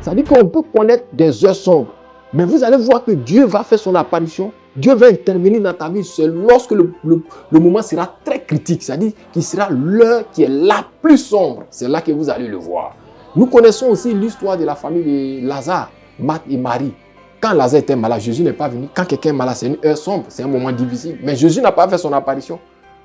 Ça dit qu'on peut connaître des heures sombres. Mais vous allez voir que Dieu va faire son apparition. Dieu va intervenir dans ta vie. C'est lorsque le moment sera très critique. C'est-à-dire qu'il sera l'heure qui est la plus sombre. C'est là que vous allez le voir. Nous connaissons aussi l'histoire de la famille de Lazare, Marthe et Marie. Quand Lazare était malade, Jésus n'est pas venu. Quand quelqu'un est malade, c'est une heure sombre. C'est un moment difficile. Mais Jésus n'a pas fait son apparition.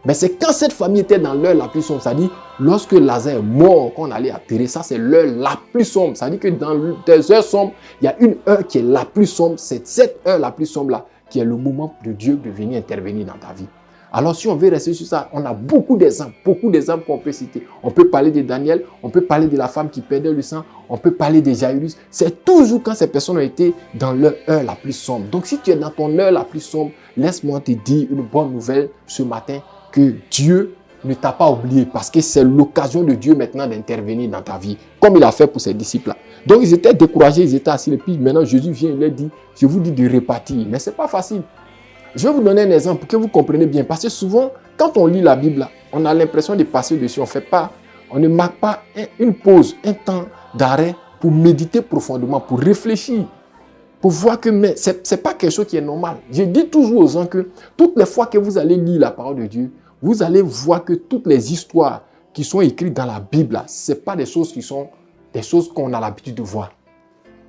Mais c'est quand cette famille était dans l'heure la plus sombre, c'est-à-dire lorsque Lazare est mort, qu'on allait atterrir, ça c'est l'heure la plus sombre. C'est-à-dire que dans des heures sombres, il y a une heure qui est la plus sombre. C'est cette heure la plus sombre là qui est le moment de Dieu de venir intervenir dans ta vie. Alors si on veut rester sur ça, on a beaucoup d'exemples qu'on peut citer. On peut parler de Daniel, on peut parler de la femme qui perdait le sang, on peut parler de Jairus. C'est toujours quand ces personnes ont été dans leur heure la plus sombre. Donc si tu es dans ton heure la plus sombre, laisse-moi te dire une bonne nouvelle ce matin, que Dieu ne t'a pas oublié parce que c'est l'occasion de Dieu maintenant d'intervenir dans ta vie, comme il a fait pour ses disciples-là. Donc ils étaient découragés, ils étaient assis, et puis maintenant Jésus vient, il leur dit, je vous dis de repartir. Mais ce n'est pas facile. Je vais vous donner un exemple pour que vous compreniez bien, parce que souvent, quand on lit la Bible, on a l'impression de passer dessus, on ne marque pas une pause, un temps d'arrêt pour méditer profondément, pour réfléchir, pour voir que ce n'est pas quelque chose qui est normal. Je dis toujours aux gens que toutes les fois que vous allez lire la parole de Dieu, vous allez voir que toutes les histoires qui sont écrites dans la Bible, ce n'est pas des choses qui sont des choses qu'on a l'habitude de voir.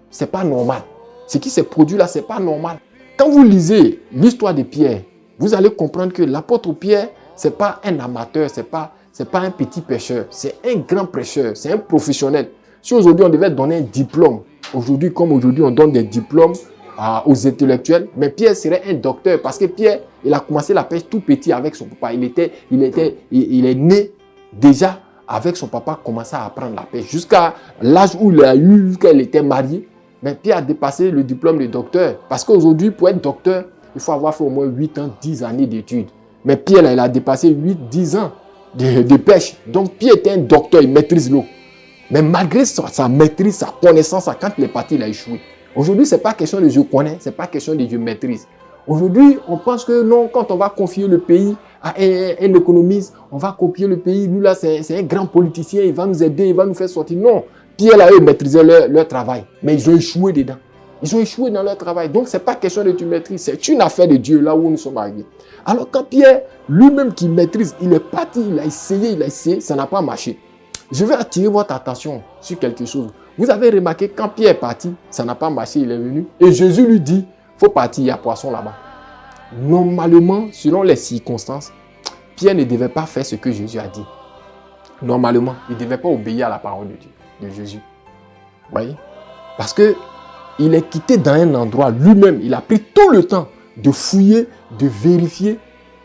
Ce n'est pas normal. Ce qui s'est produit là, ce n'est pas normal. Quand vous lisez l'histoire de Pierre, vous allez comprendre que l'apôtre Pierre, ce n'est pas un amateur, ce n'est pas un petit pêcheur, c'est un grand prêcheur, c'est un professionnel. Si aujourd'hui on devait donner un diplôme, aujourd'hui comme aujourd'hui on donne des diplômes aux intellectuels, mais Pierre serait un docteur parce que Pierre, il a commencé la pêche tout petit avec son papa. Il est né déjà avec son papa, commençait à apprendre la pêche jusqu'à l'âge où il a eu, jusqu'à il était marié. Mais Pierre a dépassé le diplôme de docteur parce qu'aujourd'hui, pour être docteur, il faut avoir fait au moins 8 ans, 10 années d'études. Mais Pierre, là, il a dépassé 8, 10 ans de pêche. Donc Pierre était un docteur, il maîtrise l'eau. Mais malgré sa maîtrise, sa connaissance, quand il est parti, il a échoué. Aujourd'hui, ce n'est pas question de je connais, ce n'est pas question de je maîtrise. Aujourd'hui, on pense que non, quand on va confier le pays à un économiste, on va confier le pays, lui là, c'est un grand politicien, il va nous aider, il va nous faire sortir. Non, Pierre là, eux maîtrisaient leur travail, mais ils ont échoué dedans. Ils ont échoué dans leur travail. Donc, ce n'est pas question de tu maîtrises, c'est une affaire de Dieu, là où nous sommes arrivés. Alors, quand Pierre, lui-même qui maîtrise, il est parti, il a essayé, ça n'a pas marché. Je vais attirer votre attention sur quelque chose. Vous avez remarqué, quand Pierre est parti, ça n'a pas marché, il est venu. Et Jésus lui dit, il faut partir, il y a poisson là-bas. Normalement, selon les circonstances, Pierre ne devait pas faire ce que Jésus a dit. Normalement, il ne devait pas obéir à la parole de Dieu, de Jésus. Vous voyez? Parce qu'il est quitté dans un endroit lui-même. Il a pris tout le temps de fouiller, de vérifier.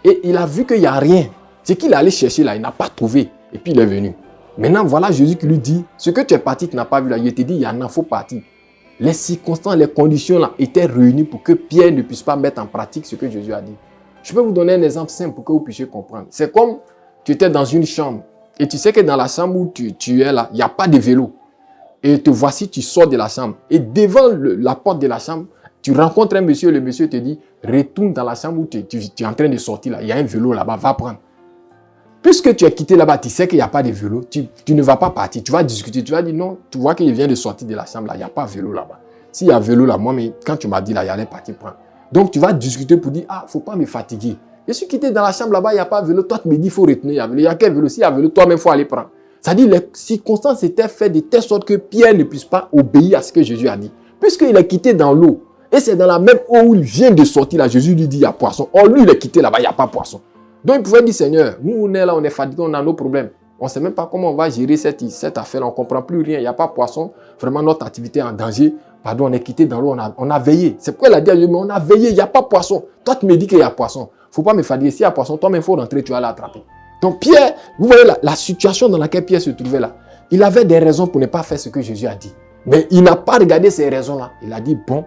Et il a vu qu'il n'y a rien. Ce qu'il allait chercher là, il n'a pas trouvé. Et puis il est venu. Maintenant, voilà Jésus qui lui dit, ce que tu es parti, tu n'as pas vu là. Il te dit, il y en a, il faut partir. Les circonstances, les conditions là étaient réunies pour que Pierre ne puisse pas mettre en pratique ce que Jésus a dit. Je peux vous donner un exemple simple pour que vous puissiez comprendre. C'est comme tu étais dans une chambre et tu sais que dans la chambre où tu es là, il n'y a pas de vélo. Et te voici, tu sors de la chambre. Et devant la porte de la chambre, tu rencontres un monsieur, le monsieur te dit, retourne dans la chambre où tu es en train de sortir là. Il y a un vélo là-bas, va prendre. Puisque tu es quitté là-bas, tu sais qu'il n'y a pas de vélo, tu ne vas pas partir, tu vas discuter, tu vas dire non, tu vois qu'il vient de sortir de la chambre là, il n'y a pas de vélo là-bas. S'il y a vélo là, moi, mais quand tu m'as dit là, il allait partir prendre. Donc tu vas discuter pour dire, il ne faut pas me fatiguer. Je suis quitté dans la chambre là-bas, il n'y a pas de vélo, toi tu me dis, il faut retenir, il y a quel vélo, s'il y a vélo, toi-même, il faut aller prendre. C'est-à-dire les circonstances étaient faites de telle sorte que Pierre ne puisse pas obéir à ce que Jésus a dit. Puisqu'il est quitté dans l'eau, et c'est dans la même eau où il vient de sortir là, Jésus lui dit, il y a poisson. Or lui, il est quitté là-bas, il n'y a pas poisson. Donc, il pouvait dire, Seigneur, nous, on est là, on est fatigué, on a nos problèmes. On ne sait même pas comment on va gérer cette affaire, on ne comprend plus rien, il n'y a pas poisson. Vraiment, notre activité est en danger. Pardon, on est quitté dans l'eau, on a veillé. C'est pourquoi il a dit à Dieu, mais on a veillé, il n'y a pas poisson. Toi, tu me dis qu'il y a poisson. Il ne faut pas me fatiguer. S'il y a poisson, toi-même, il faut rentrer, tu vas l'attraper. Donc, Pierre, vous voyez la situation dans laquelle Pierre se trouvait là. Il avait des raisons pour ne pas faire ce que Jésus a dit. Mais il n'a pas regardé ces raisons-là. Il a dit, bon,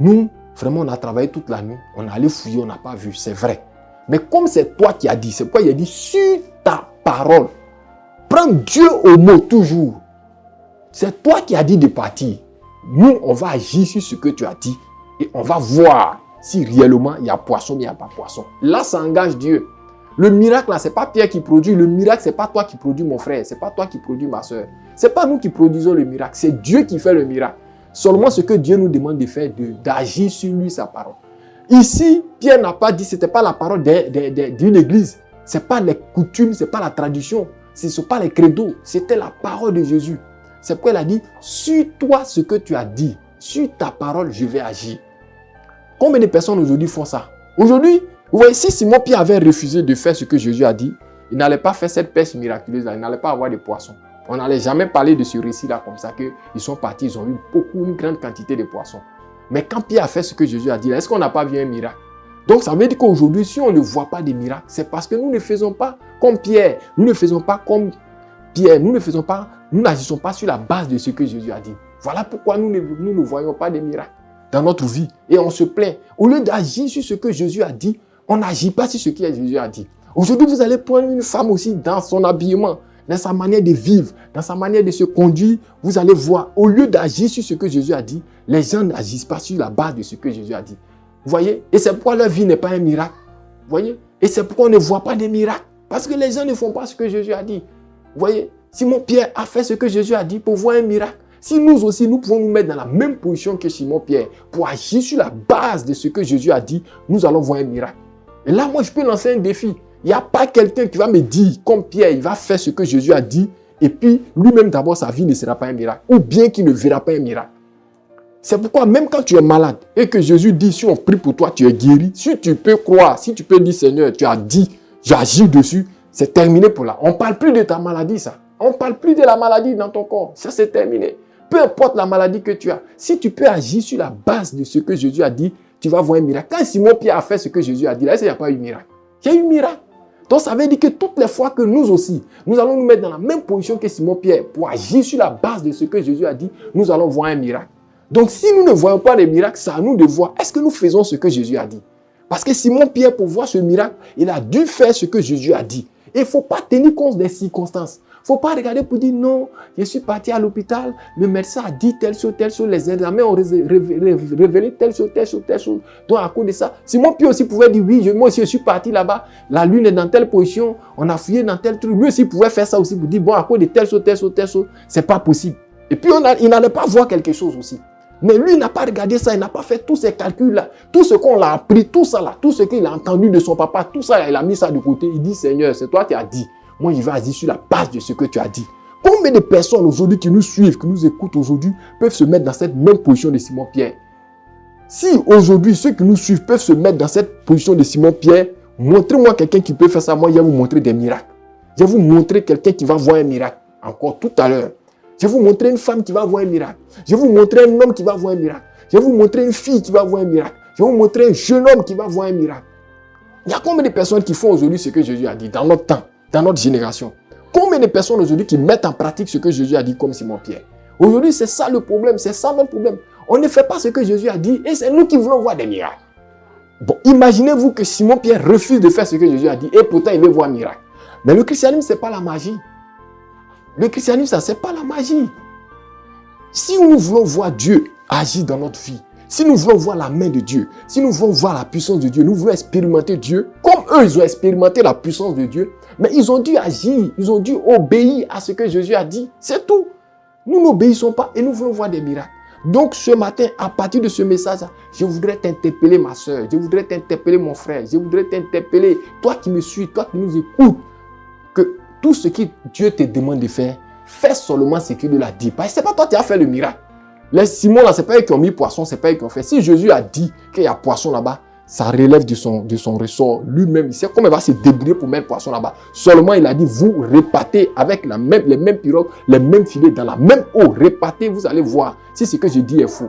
nous, vraiment, on a travaillé toute la nuit. On est allé fouiller, on n'a pas vu, c'est vrai. Mais comme c'est toi qui as dit, c'est pourquoi il a dit sur ta parole. Prends Dieu au mot toujours. C'est toi qui as dit de partir. Nous, on va agir sur ce que tu as dit et on va voir si réellement il y a poisson ou il n'y a pas poisson. Là, ça engage Dieu. Le miracle, là, ce n'est pas Pierre qui produit. Le miracle, ce n'est pas toi qui produis, mon frère. Ce n'est pas toi qui produis, ma soeur. Ce n'est pas nous qui produisons le miracle. C'est Dieu qui fait le miracle. Seulement ce que Dieu nous demande de faire, d'agir sur lui, sa parole. Ici, Pierre n'a pas dit, ce n'était pas la parole d'une église. Ce n'est pas les coutumes, ce n'est pas la tradition. Ce ne sont pas les credos. C'était la parole de Jésus. C'est pourquoi il a dit, sur toi ce que tu as dit, sur ta parole, je vais agir. Combien de personnes aujourd'hui font ça? Aujourd'hui, vous voyez, si Simon Pierre avait refusé de faire ce que Jésus a dit, il n'allait pas faire cette pêche miraculeuse-là, il n'allait pas avoir de poissons. On n'allait jamais parler de ce récit-là comme ça, qu'ils sont partis, ils ont eu une grande quantité de poissons. Mais quand Pierre a fait ce que Jésus a dit, est-ce qu'on n'a pas vu un miracle? Donc ça veut dire qu'aujourd'hui, si on ne voit pas des miracles, c'est parce que nous ne faisons pas comme Pierre, nous ne faisons pas comme Pierre, nous n'agissons pas sur la base de ce que Jésus a dit. Voilà pourquoi nous ne voyons pas des miracles dans notre vie. Et on se plaint. Au lieu d'agir sur ce que Jésus a dit, on n'agit pas sur ce que Jésus a dit. Aujourd'hui, vous allez prendre une femme aussi dans son habillement, dans sa manière de vivre, dans sa manière de se conduire. Vous allez voir, au lieu d'agir sur ce que Jésus a dit, les gens n'agissent pas sur la base de ce que Jésus a dit. Vous voyez? Et c'est pourquoi leur vie n'est pas un miracle. Vous voyez? Et c'est pourquoi on ne voit pas des miracles. Parce que les gens ne font pas ce que Jésus a dit. Vous voyez? Simon Pierre a fait ce que Jésus a dit pour voir un miracle. Si nous aussi, nous pouvons nous mettre dans la même position que Simon Pierre pour agir sur la base de ce que Jésus a dit, nous allons voir un miracle. Et là, moi, je peux lancer un défi. Il n'y a pas quelqu'un qui va me dire, comme Pierre, il va faire ce que Jésus a dit, et puis lui-même d'abord, sa vie ne sera pas un miracle, ou bien qu'il ne verra pas un miracle. C'est pourquoi même quand tu es malade, et que Jésus dit, si on prie pour toi, tu es guéri, si tu peux croire, si tu peux dire, Seigneur, tu as dit, j'agis dessus, c'est terminé pour là. On ne parle plus de ta maladie, ça. On ne parle plus de la maladie dans ton corps. Ça, c'est terminé. Peu importe la maladie que tu as, si tu peux agir sur la base de ce que Jésus a dit, tu vas voir un miracle. Quand Simon Pierre a fait ce que Jésus a dit, là, il n'y a pas eu de miracle. Il y a eu un miracle. Donc, ça veut dire que toutes les fois que nous aussi, nous allons nous mettre dans la même position que Simon Pierre pour agir sur la base de ce que Jésus a dit, nous allons voir un miracle. Donc, si nous ne voyons pas de miracle, c'est à nous de voir, est-ce que nous faisons ce que Jésus a dit? Parce que Simon Pierre, pour voir ce miracle, il a dû faire ce que Jésus a dit. Et il ne faut pas tenir compte des circonstances. Il ne faut pas regarder pour dire non, je suis parti à l'hôpital, le médecin a dit telle chose, les examens ont révélé telle chose, telle chose, telle chose. Donc à cause de ça, Simon Pierre aussi pouvait dire oui, moi aussi je suis parti là-bas, la lune est dans telle position, on a fouillé dans tel truc. Lui aussi pouvait faire ça aussi pour dire bon, à cause de telle chose, telle chose, telle chose, c'est pas possible. Et puis il n'allait pas voir quelque chose aussi. Mais lui, il n'a pas regardé ça, il n'a pas fait tous ces calculs-là, tout ce qu'on l'a appris, tout ça là, tout ce qu'il a entendu de son papa, tout ça, il a mis ça de côté. Il dit Seigneur, c'est toi qui as dit. Moi, je vais agir sur la base de ce que tu as dit. Combien de personnes aujourd'hui qui nous suivent, qui nous écoutent aujourd'hui, peuvent se mettre dans cette même position de Simon Pierre? Si aujourd'hui, ceux qui nous suivent peuvent se mettre dans cette position de Simon Pierre, montrez-moi quelqu'un qui peut faire ça. Moi, je vais vous montrer des miracles. Je vais vous montrer quelqu'un qui va voir un miracle. Encore tout à l'heure. Je vais vous montrer une femme qui va voir un miracle. Je vais vous montrer un homme qui va voir un miracle. Je vais vous montrer une fille qui va voir un miracle. Je vais vous montrer un jeune homme qui va voir un miracle. Il y a combien de personnes qui font aujourd'hui ce que Jésus a dit dans notre temps, dans notre génération? Combien de personnes aujourd'hui qui mettent en pratique ce que Jésus a dit comme Simon Pierre? Aujourd'hui, c'est ça le problème, c'est ça notre problème. On ne fait pas ce que Jésus a dit et c'est nous qui voulons voir des miracles. Bon, imaginez-vous que Simon Pierre refuse de faire ce que Jésus a dit et pourtant il veut voir un miracle. Mais le christianisme, ce n'est pas la magie. Le christianisme, ça, ce n'est pas la magie. Si nous voulons voir Dieu agir dans notre vie, si nous voulons voir la main de Dieu, si nous voulons voir la puissance de Dieu, nous voulons expérimenter Dieu, comme eux, ils ont expérimenté la puissance de Dieu, mais ils ont dû agir, ils ont dû obéir à ce que Jésus a dit. C'est tout. Nous n'obéissons pas et nous voulons voir des miracles. Donc ce matin, à partir de ce message, je voudrais t'interpeller ma soeur, je voudrais t'interpeller mon frère, je voudrais t'interpeller, toi qui me suis, toi qui nous écoutes, que tout ce que Dieu te demande de faire, fais seulement ce qu'il a dit. Parce que ce n'est pas toi qui as fait le miracle. Les Simon là, ce n'est pas eux qui ont mis poisson, ce n'est pas eux qui ont fait. Si Jésus a dit qu'il y a poisson là-bas, ça relève de son ressort. Lui-même, il sait comment il va se débrouiller pour mettre poisson là-bas. Seulement, il a dit, vous repartez avec les mêmes pirogues, les mêmes filets, dans la même eau. Repartez, vous allez voir si ce que je dis est faux.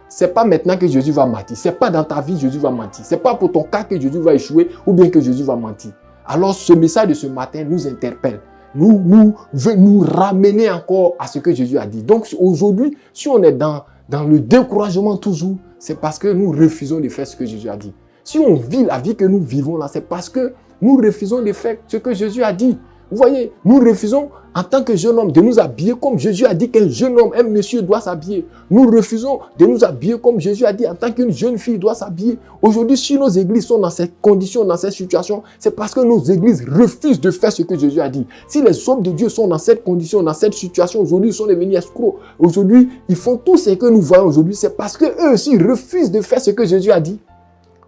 Ce n'est pas maintenant que Jésus va mentir. Ce n'est pas dans ta vie que Jésus va mentir. Ce n'est pas pour ton cas que Jésus va échouer ou bien que Jésus va mentir. Alors, ce message de ce matin nous interpelle. Veut nous ramener encore à ce que Jésus a dit. Donc, aujourd'hui, si on est dans le découragement toujours, c'est parce que nous refusons de faire ce que Jésus a dit. Si on vit la vie que nous vivons là, c'est parce que nous refusons de faire ce que Jésus a dit. Vous voyez, nous refusons en tant que jeune homme de nous habiller comme Jésus a dit qu'un jeune homme, un monsieur doit s'habiller. Nous refusons de nous habiller comme Jésus a dit en tant qu'une jeune fille doit s'habiller. Aujourd'hui, si nos églises sont dans ces conditions, dans cette situation, c'est parce que nos églises refusent de faire ce que Jésus a dit. Si les hommes de Dieu sont dans cette condition, dans cette situation, aujourd'hui, ils sont devenus escrocs. Aujourd'hui, ils font tout ce que nous voyons aujourd'hui. C'est parce qu'eux aussi refusent de faire ce que Jésus a dit.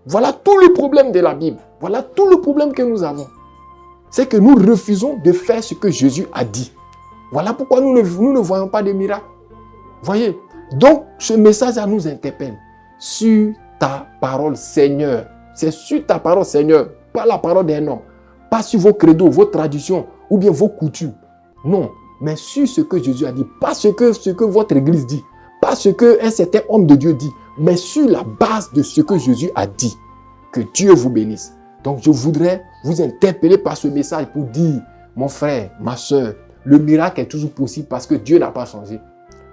Voilà tout le problème de la Bible. Voilà tout le problème que nous avons. C'est que nous refusons de faire ce que Jésus a dit. Voilà pourquoi nous ne voyons pas de miracles. Voyez, donc ce message nous interpelle. Sur ta parole, Seigneur. C'est sur ta parole, Seigneur. Pas la parole d'un homme. Pas sur vos credos, vos traditions ou bien vos coutumes. Non, mais sur ce que Jésus a dit. Pas ce que votre église dit. Pas ce qu'un certain homme de Dieu dit. Mais sur la base de ce que Jésus a dit. Que Dieu vous bénisse. Donc je voudrais vous interpeller par ce message pour dire, mon frère, ma soeur, le miracle est toujours possible parce que Dieu n'a pas changé.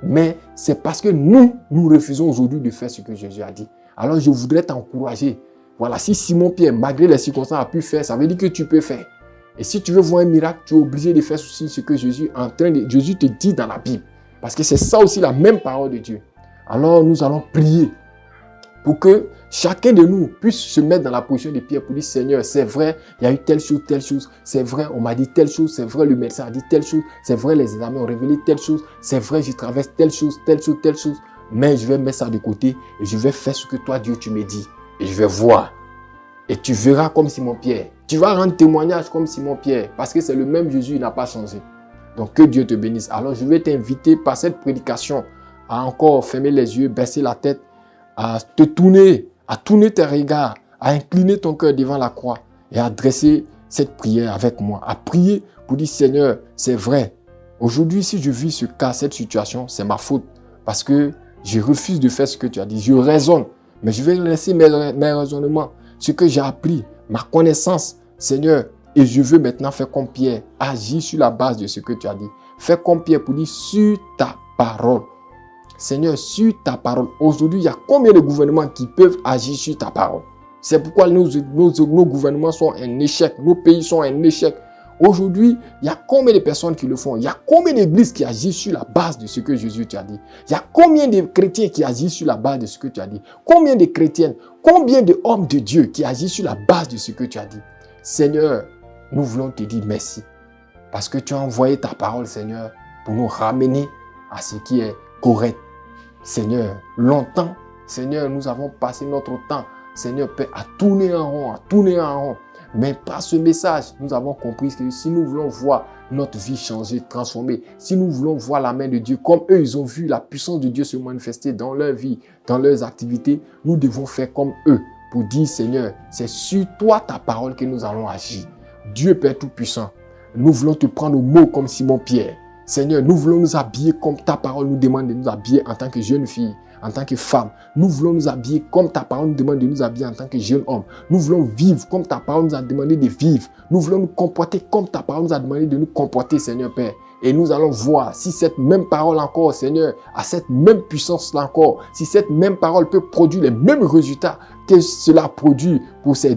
Mais c'est parce que nous refusons aujourd'hui de faire ce que Jésus a dit. Alors je voudrais t'encourager. Voilà, si Simon-Pierre, malgré les circonstances, a pu faire, ça veut dire que tu peux faire. Et si tu veux voir un miracle, tu es obligé de faire aussi ce que Jésus te dit dans la Bible. Parce que c'est ça aussi la même parole de Dieu. Alors nous allons prier pour que chacun de nous puisse se mettre dans la position de Pierre pour dire, Seigneur, c'est vrai, il y a eu telle chose, c'est vrai, on m'a dit telle chose, c'est vrai, le médecin a dit telle chose, c'est vrai, les examens ont révélé telle chose, c'est vrai, je traverse telle chose, mais je vais mettre ça de côté et je vais faire ce que toi, Dieu, tu me dis. Et je vais voir. Et tu verras comme Simon-Pierre. Tu vas rendre témoignage comme Simon-Pierre parce que c'est le même Jésus, il n'a pas changé. Donc que Dieu te bénisse. Alors je vais t'inviter par cette prédication à encore fermer les yeux, baisser la tête, à te tourner, à tourner tes regards, à incliner ton cœur devant la croix et à adresser cette prière avec moi, à prier pour dire, Seigneur, c'est vrai. Aujourd'hui, si je vis ce cas, cette situation, c'est ma faute parce que je refuse de faire ce que tu as dit. Je raisonne, mais je vais laisser mes raisonnements, ce que j'ai appris, ma connaissance, Seigneur, et je veux maintenant faire comme Pierre, agir sur la base de ce que tu as dit. Fais comme Pierre pour dire, sur ta parole. Seigneur, sur ta parole. Aujourd'hui, il y a combien de gouvernements qui peuvent agir sur ta parole? C'est pourquoi nos gouvernements sont un échec. Nos pays sont un échec. Aujourd'hui, il y a combien de personnes qui le font? Il y a combien d'églises qui agissent sur la base de ce que Jésus t'a dit? Il y a combien de chrétiens qui agissent sur la base de ce que tu as dit? Combien de chrétiennes? Combien d'hommes de Dieu qui agissent sur la base de ce que tu as dit? Seigneur, nous voulons te dire merci. Parce que tu as envoyé ta parole, Seigneur, pour nous ramener à ce qui est correct. Seigneur, longtemps, Seigneur, nous avons passé notre temps, Seigneur Père, à tourner en rond. Mais par ce message, nous avons compris que si nous voulons voir notre vie changer, transformer, si nous voulons voir la main de Dieu, comme eux, ils ont vu la puissance de Dieu se manifester dans leur vie, dans leurs activités, nous devons faire comme eux pour dire, Seigneur, c'est sur toi ta parole que nous allons agir. Dieu Père Tout-Puissant, nous voulons te prendre au mot comme Simon-Pierre. Seigneur, nous voulons nous habiller comme ta parole nous demande de nous habiller en tant que jeune fille, en tant que femme. Nous voulons nous habiller comme ta parole nous demande de nous habiller en tant que jeune homme. Nous voulons vivre comme ta parole nous a demandé de vivre. Nous voulons nous comporter comme ta parole nous a demandé de nous comporter, Seigneur Père. Et nous allons voir si cette même parole encore, Seigneur, a cette même puissance-là encore, si cette même parole peut produire les mêmes résultats que cela produit pour ces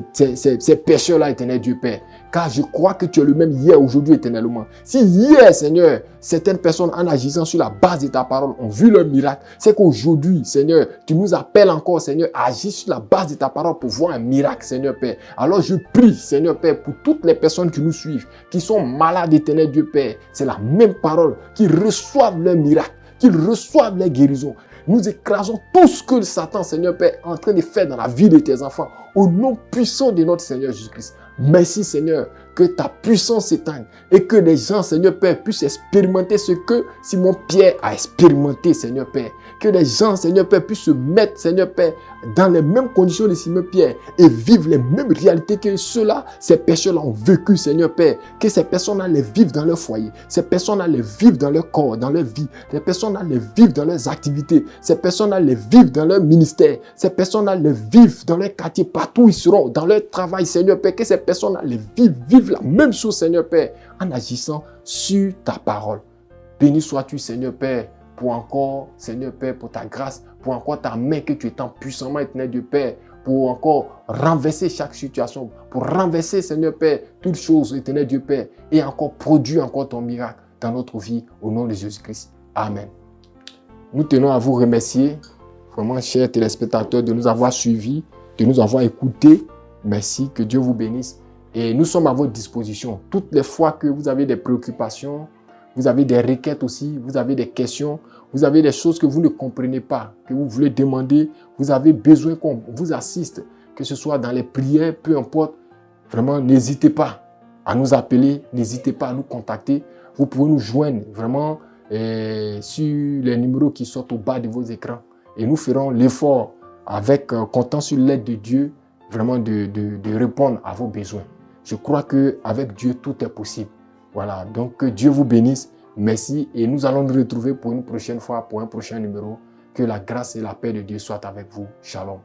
pécheurs-là, éternel Dieu Père. Car je crois que tu es le même hier, aujourd'hui, éternellement. Si hier, Seigneur, certaines personnes en agissant sur la base de ta parole ont vu le miracle, c'est qu'aujourd'hui, Seigneur, tu nous appelles encore, Seigneur, à agir sur la base de ta parole pour voir un miracle, Seigneur Père. Alors je prie, Seigneur Père, pour toutes les personnes qui nous suivent, qui sont malades, éternel Dieu Père. C'est la même parole, qu'ils reçoivent leur miracle, qu'ils reçoivent leur guérison. Nous écrasons tout ce que Satan, Seigneur Père, est en train de faire dans la vie de tes enfants, au nom puissant de notre Seigneur Jésus-Christ. Merci, Seigneur, que ta puissance s'éteigne et que les gens, Seigneur Père, puissent expérimenter ce que Simon-Pierre a expérimenté, Seigneur Père. Que les gens, Seigneur Père, puissent se mettre, Seigneur Père, dans les mêmes conditions de Simon-Pierre et vivre les mêmes réalités que ceux-là, ces pécheurs-là ont vécu, Seigneur Père. Que ces personnes-là les vivent dans leur foyer, ces personnes-là les vivent dans leur corps, dans leur vie, ces personnes-là les vivent dans leurs activités, ces personnes-là les vivent dans leur ministère, ces personnes-là les vivent dans leur quartier, partout où ils seront, dans leur travail, Seigneur Père. Que ces personnes-là les vivent la même chose, Seigneur Père, en agissant sur ta parole. Béni sois-tu, Seigneur Père, pour encore, Seigneur Père, pour ta grâce, pour encore ta main que tu étends puissamment, éternel Dieu Père, pour encore renverser chaque situation, pour renverser, Seigneur Père, toutes choses, éternel Dieu Père, et encore produire encore ton miracle dans notre vie, au nom de Jésus-Christ. Amen. Nous tenons à vous remercier, vraiment, chers téléspectateurs, de nous avoir suivis, de nous avoir écoutés. Merci, que Dieu vous bénisse. Et nous sommes à votre disposition. Toutes les fois que vous avez des préoccupations, vous avez des requêtes aussi, vous avez des questions, vous avez des choses que vous ne comprenez pas, que vous voulez demander, vous avez besoin qu'on vous assiste, que ce soit dans les prières, peu importe. Vraiment, n'hésitez pas à nous appeler, n'hésitez pas à nous contacter. Vous pouvez nous joindre vraiment sur les numéros qui sont au bas de vos écrans. Et nous ferons l'effort avec comptant sur l'aide de Dieu, vraiment de répondre à vos besoins. Je crois qu'avec Dieu, tout est possible. Voilà, donc que Dieu vous bénisse. Merci et nous allons nous retrouver pour une prochaine fois, pour un prochain numéro. Que la grâce et la paix de Dieu soient avec vous. Shalom.